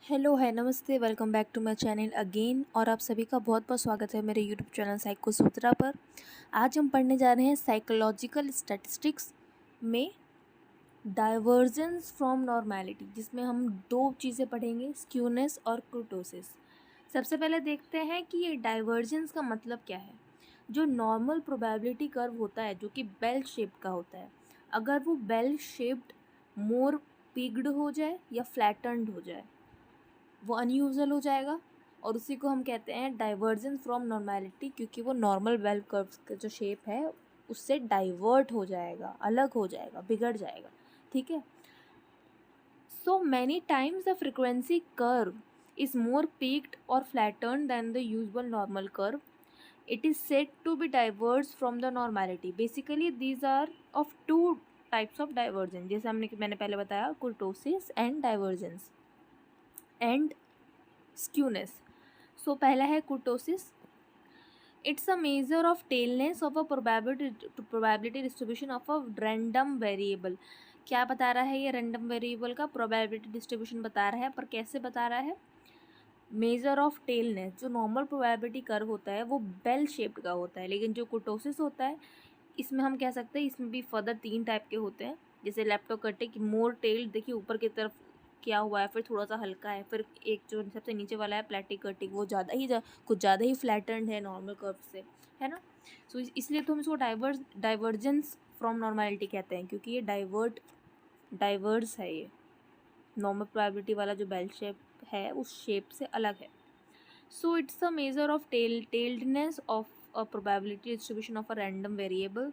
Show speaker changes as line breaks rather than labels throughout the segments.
Hello है नमस्ते welcome back to my channel again. और आप सभी का बहुत बहुत स्वागत है मेरे यूट्यूब चैनल साइको सूत्रा पर। आज हम पढ़ने जा रहे हैं साइकोलॉजिकल स्टैटिस्टिक्स में डाइवर्जेंस फ्रॉम नॉर्मेलिटी, जिसमें हम दो चीज़ें पढ़ेंगे, स्क्यूनेस और कुर्टोसिस। सबसे पहले देखते हैं कि ये डाइवर्जेंस का मतलब क्या है। जो नॉर्मल प्रोबेबिलिटी कर्व होता है, जो कि बेल शेप्ड का होता है, अगर वो बेल शेप्ड मोर पिग्ड हो जाए या फ्लैटन्ड हो जाए, वो अनयूजुअल हो जाएगा और उसी को हम कहते हैं डाइवर्जेंस फ्रॉम नॉर्मेलिटी, क्योंकि वो नॉर्मल बेल कर्व का जो शेप है उससे डाइवर्ट हो जाएगा, अलग हो जाएगा, बिगड़ जाएगा। ठीक है। So many times the frequency curve is more peaked or flattened than the usual normal curve. It is said to be diverged from the normality. Basically these are of two types of divergence, जैसे मैंने पहले बताया, kurtosis and divergence and skewness. So पहला है kurtosis. It's a measure of tailedness of a probability distribution of a random variable. क्या बता रहा है ये? रैंडम वेरिएबल का प्रोबेबिलिटी डिस्ट्रीब्यूशन बता रहा है, पर कैसे बता रहा है? मेजर ऑफ टेलनेस, जो नॉर्मल प्रोबेबिलिटी कर्व होता है वो बेल शेप्ड का होता है, लेकिन जो कुर्टोसिस होता है इसमें हम कह सकते हैं, इसमें भी फर्दर तीन टाइप के होते हैं। जैसे लेप्टोकर्टिक, मोर टेल्ड, देखिए ऊपर की तरफ क्या हुआ है, फिर थोड़ा सा हल्का है, फिर एक जो सबसे नीचे वाला है प्लेटिकर्टिक, वो कुछ ज़्यादा ही फ्लैटेंड है नॉर्मल कर्व से, है ना। सो इसलिए तो हम इसको डाइवर्जेंस फ्रॉम नॉर्मेलिटी कहते हैं, क्योंकि ये डाइवर्स है, ये नॉर्मल प्रोबेबिलिटी वाला जो बेल शेप है उस शेप से अलग है। So it's a measure of tailedness of a probability distribution of a random variable.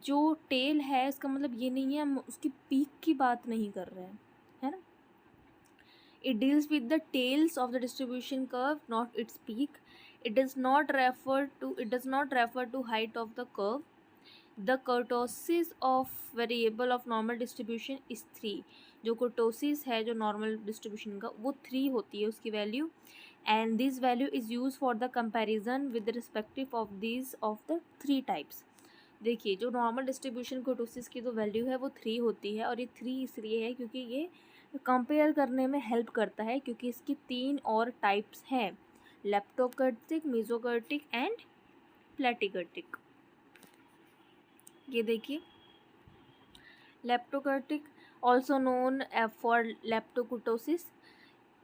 जो टेल है इसका मतलब ये नहीं है हम उसकी पीक की बात नहीं कर रहे हैं, है ना। It deals with the tails of the distribution curve, not its peak. It does not refer to height of the curve. The kurtosis of variable of normal distribution is 3. जो kurtosis है जो normal distribution का, वो 3 होती है उसकी value, and this value is used for the comparison with the respective of these of the 3 types. देखिए, जो नॉर्मल डिस्ट्रीब्यूशन कुर्टोसिस की जो वैल्यू है वो 3 होती है, और ये 3 इसलिए है क्योंकि ये कंपेयर करने में हेल्प करता है, क्योंकि इसकी 3 और टाइप्स हैं, लेप्टोकर्टिक, मेसोकर्टिक एंड प्लेटिकर्टिक। ये देखिए, लेप्टोकर्टिक ऑल्सो नोन फॉर लेप्टोकुर्टोसिस।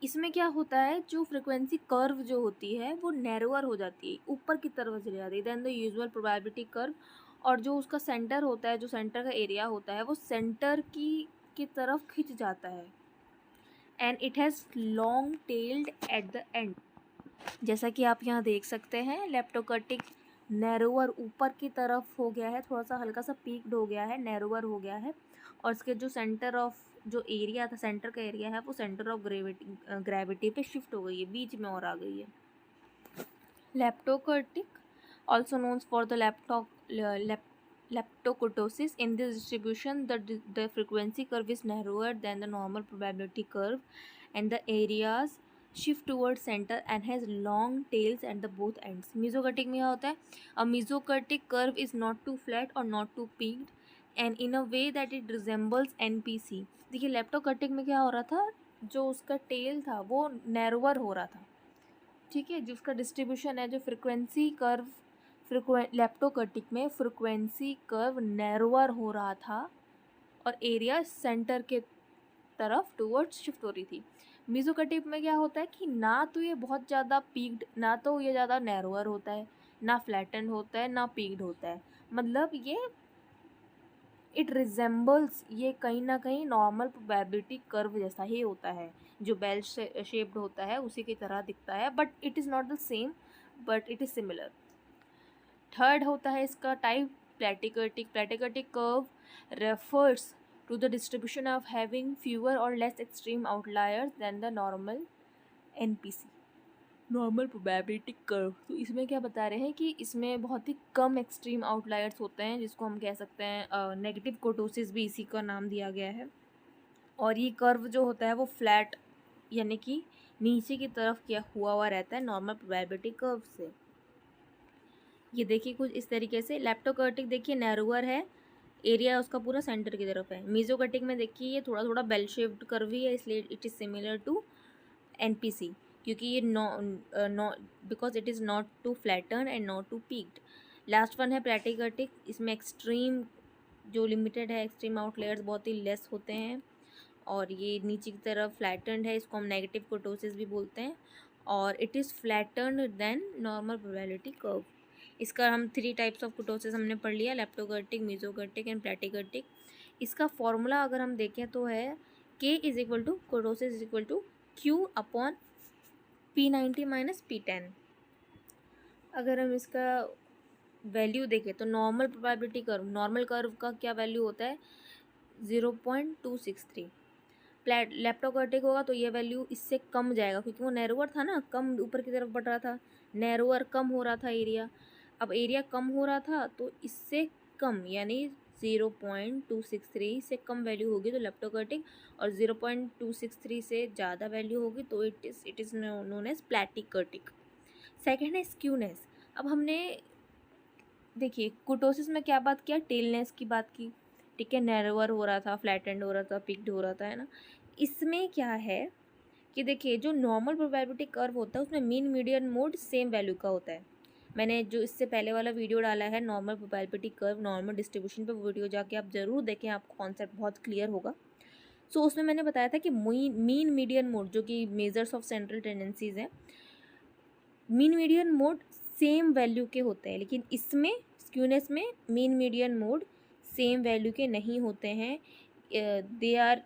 इसमें क्या होता है, जो फ्रिक्वेंसी कर्व जो होती है वो नैरोअर हो जाती है, ऊपर की तरफ चली जाती है then the usual probability curve, और जो उसका सेंटर होता है, जो सेंटर का एरिया होता है, वो सेंटर की तरफ खिंच जाता है, and it has long tailed at the end. जैसा कि आप यहाँ देख सकते हैं, लेप्टोकर्टिक नैरोअर ऊपर की तरफ हो गया है, थोड़ा सा हल्का सा पीक्ड हो गया है, नैरोअर हो गया है, और इसके जो सेंटर ऑफ जो एरिया था, सेंटर का एरिया है, वो सेंटर ऑफ ग्रेविटी पे शिफ्ट हो गई है, बीच में और आ गई है। Leptokurtic also known for the leptokurtosis. In this distribution, the frequency curve is narrower than the normal probability curve, and the areas shift towards center and has long tails at the both ends. Mesokurtic में क्या होता है? A mesokurtic curve is not too flat or not too peaked, and in a way that it resembles NPC. देखिए, leptokurtic में क्या हो रहा था, जो उसका टेल था वो नैरोअर हो रहा था, ठीक है, जो उसका डिस्ट्रीब्यूशन है, जो फ्रिक्वेंसी कर्व लेप्टोकर्टिक में फ्रिक्वेंसी कर्व नैरोअर हो रहा था और एरिया सेंटर के तरफ टूवर्ड्स शिफ्ट हो रही थी। मेसोकर्टिक में क्या होता है कि ना तो ये बहुत ज़्यादा पीक्ड, ना तो ये ज़्यादा नैरोअर होता है, ना फ्लैटन होता है, ना पीक्ड होता है, मतलब ये इट रिजेंबल्स, ये कहीं ना कहीं नॉर्मल प्रोबेबिलिटी कर्व जैसा ही होता है, जो बेल शेप्ड होता है उसी की तरह दिखता है, but it is not the same, but it is similar. Third होता है इसका type platykurtic. Platykurtic curve refers to the distribution of having fewer और less extreme outliers than the normal NPC, normal probability curve. तो इसमें क्या बता रहे हैं कि इसमें बहुत ही कम एक्सट्रीम आउटलायर्स होते हैं, जिसको हम कह सकते हैं नेगेटिव कुर्टोसिस, भी इसी का नाम दिया गया है। और ये कर्व जो होता है वो फ्लैट, यानी कि नीचे की तरफ क्या हुआ रहता है नॉर्मल प्रोबेबिलिटी कर्व से। ये देखिए कुछ इस तरीके से। लेप्टोकर्टिक देखिए नैरोअर है, एरिया उसका पूरा सेंटर की तरफ है। मेसोकर्टिक में देखिए ये थोड़ा थोड़ा बेल शेप्ड कर्व ही है, इसलिए it is similar to NPC, क्योंकि ये no because it is not too flatten and not too peaked. Last one है प्लैटिकर्टिक, इसमें एक्सट्रीम जो लिमिटेड है, एक्सट्रीम आउटलेयर्स बहुत ही लेस होते हैं और ये नीचे की तरफ फ्लैटनड है, इसको हम नेगेटिव कुर्टोसिस भी बोलते हैं और it is flattened than normal probability curve. इसका हम 3 टाइप्स ऑफ कुर्टोसिस हमने पढ़ लिया, लेप्टोकर्टिक, मेसोकर्टिक एंड प्लैटिकर्टिक। इसका फॉर्मूला अगर हम देखें तो है K is equal to kurtosis is equal to Q upon P90 minus P10। अगर हम इसका वैल्यू देखें तो normal probability curve, normal curve का क्या वैल्यू होता है 0.263। लेप्टोकर्टिक होगा तो ये वैल्यू इससे कम जाएगा क्योंकि वो नैरोअर था ना, कम ऊपर की तरफ बढ़ रहा था, नैरोअर कम हो रहा था एरिया। अब एरिया कम हो रहा था तो इससे कम यानी 0.263 से कम वैल्यू होगी तो लेप्टोकर्टिक, और 0.263 से ज़्यादा वैल्यू होगी तो it is known as platykurtic. Second है स्क्यूनेस। अब हमने देखिए कुर्टोसिस में क्या बात किया, टेलनेस की बात की, ठीक है, नैरोअर हो रहा था, फ्लैटेंड हो रहा था, पिक्ड हो रहा था, है ना। इसमें क्या है कि देखिए जो नॉर्मल प्रोबेबिलिटी कर्व होता है उसमें mean median mode same value का होता है। मैंने जो इससे पहले वाला वीडियो डाला है normal probability curve normal distribution पे, वो वीडियो जाके आप ज़रूर देखें, आपको कॉन्सेप्ट बहुत क्लियर होगा। सो उसमें मैंने बताया था कि मीन मीडियन मोड जो कि मेजर्स ऑफ सेंट्रल टेंडेंसीज हैं, mean median mode same value के होते हैं, लेकिन इसमें स्क्यूनेस में mean median mode same value के नहीं होते हैं, they are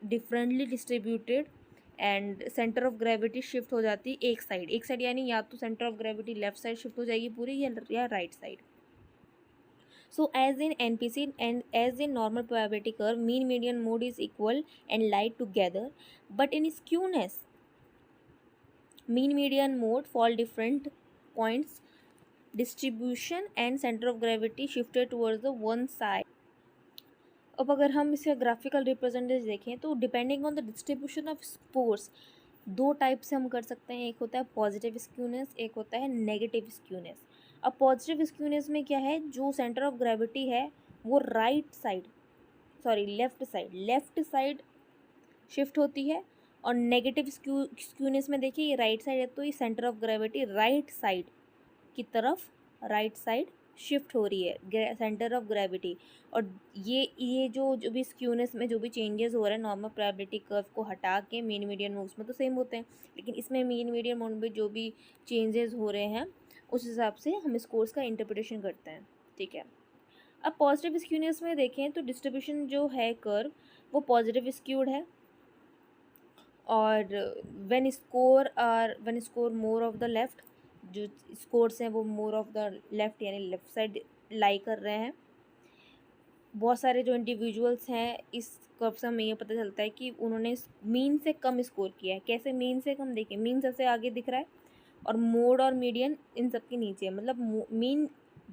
differently distributed and centre of gravity shift हो जाती है एक साइड यानी या तो centre of gravity left side shift हो जाएगी पूरी या right side. So as in NPC and as in normal probability curve, mean median mode is equal and lie together, but in skewness mean median mode fall different points distribution and center of gravity shifted towards the one side. अब अगर हम इसका graphical representation देखें तो depending on the distribution of spores दो type से हम कर सकते हैं, एक होता है पॉजिटिव स्क्यूनेस, एक होता है नेगेटिव स्क्यूनेस। अब पॉजिटिव स्क्यूनेस में क्या है, जो सेंटर ऑफ ग्रेविटी है वो लेफ्ट साइड शिफ्ट होती है, और नेगेटिव स्क्यूनेस में देखिए ये राइट साइड है तो ये centre of gravity right side की तरफ शिफ्ट हो रही है सेंटर ऑफ ग्रेविटी। और ये जो भी स्क्यूनेस में जो भी चेंजेस हो रहे हैं नॉर्मल प्रोबेबिलिटी कर्व को हटा के मीन मीडियन मोड्स में तो सेम होते हैं, लेकिन इसमें मीन मीडियन मोड में जो भी चेंजेस हो रहे हैं उस हिसाब से हम स्कोर्स का इंटरप्रिटेशन करते हैं, ठीक है। अब पॉजिटिव स्क्यूनेस में देखें तो डिस्ट्रीब्यूशन जो है कर्व वो पॉजिटिव स्क्यूड है, और when score more of the left, जो स्कोर्स हैं वो मोर ऑफ द लेफ्ट यानी लेफ्ट साइड लाई कर रहे हैं। बहुत सारे जो इंडिविजुअल्स हैं इस कर्व से हमें ये पता चलता है कि उन्होंने मीन से कम स्कोर किया है। कैसे मीन से कम, देखिए मीन सबसे आगे दिख रहा है और मोड और मीडियन इन सब के नीचे है, मतलब मीन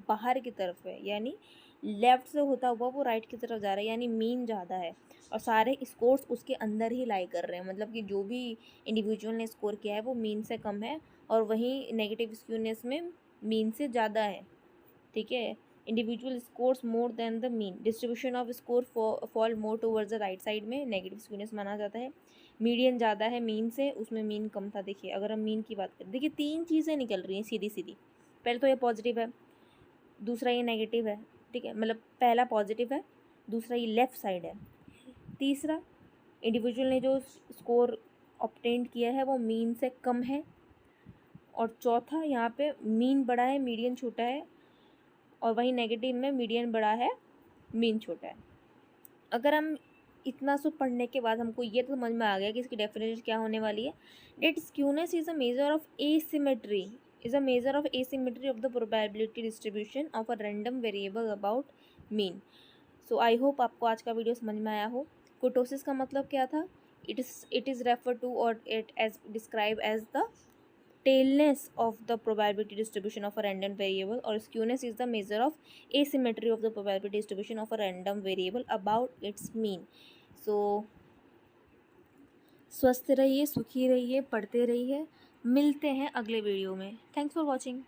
बाहर की तरफ है यानी लेफ्ट से होता हुआ वो राइट की तरफ जा रहा है यानी मीन ज़्यादा है, और सारे स्कोर्स उसके अंदर ही लाई कर रहे हैं, मतलब कि जो भी इंडिविजुअल ने स्कोर किया है वो मीन से कम है, और वहीं नेगेटिव स्क्यूनेस में मीन से ज़्यादा है, ठीक है। Individual scores more than the mean, distribution off score fall more towards the right side में नेगेटिव स्क्यूनेस माना जाता है। मीडियन ज़्यादा है मीन से, उसमें मीन कम था। देखिए अगर हम मीन की बात करें, देखिए 3 चीज़ें निकल रही हैं सीधी सीधी। पहले तो ये पॉजिटिव है, दूसरा ये नेगेटिव है, ठीक है, मतलब पहला पॉजिटिव है, दूसरा ये लेफ़्ट साइड है, तीसरा इंडिविजुअल ने जो स्कोर ऑब्टेन किया है वो मीन से कम है, और चौथा यहाँ पे मीन बड़ा है मीडियन छोटा है, और वहीं नेगेटिव में मीडियन बड़ा है मीन छोटा है। अगर हम इतना सब पढ़ने के बाद हमको ये तो समझ में आ गया कि इसकी डेफिनेशन क्या होने वाली है, that skewness is a measure of asymmetry of the probability distribution of a random variable about mean। So I hope आपको आज का वीडियो समझ में आया हो। कुर्टोसिस का मतलब क्या था, it is refer to or it as describe as the tailness of the probability distribution of a random variable, or skewness is the measure of asymmetry of the probability distribution of a random variable about its mean। so स्वस्थ रहिए, सुखी रहिए, पढ़ते रहिए, मिलते हैं अगले video में। Thanks for watching.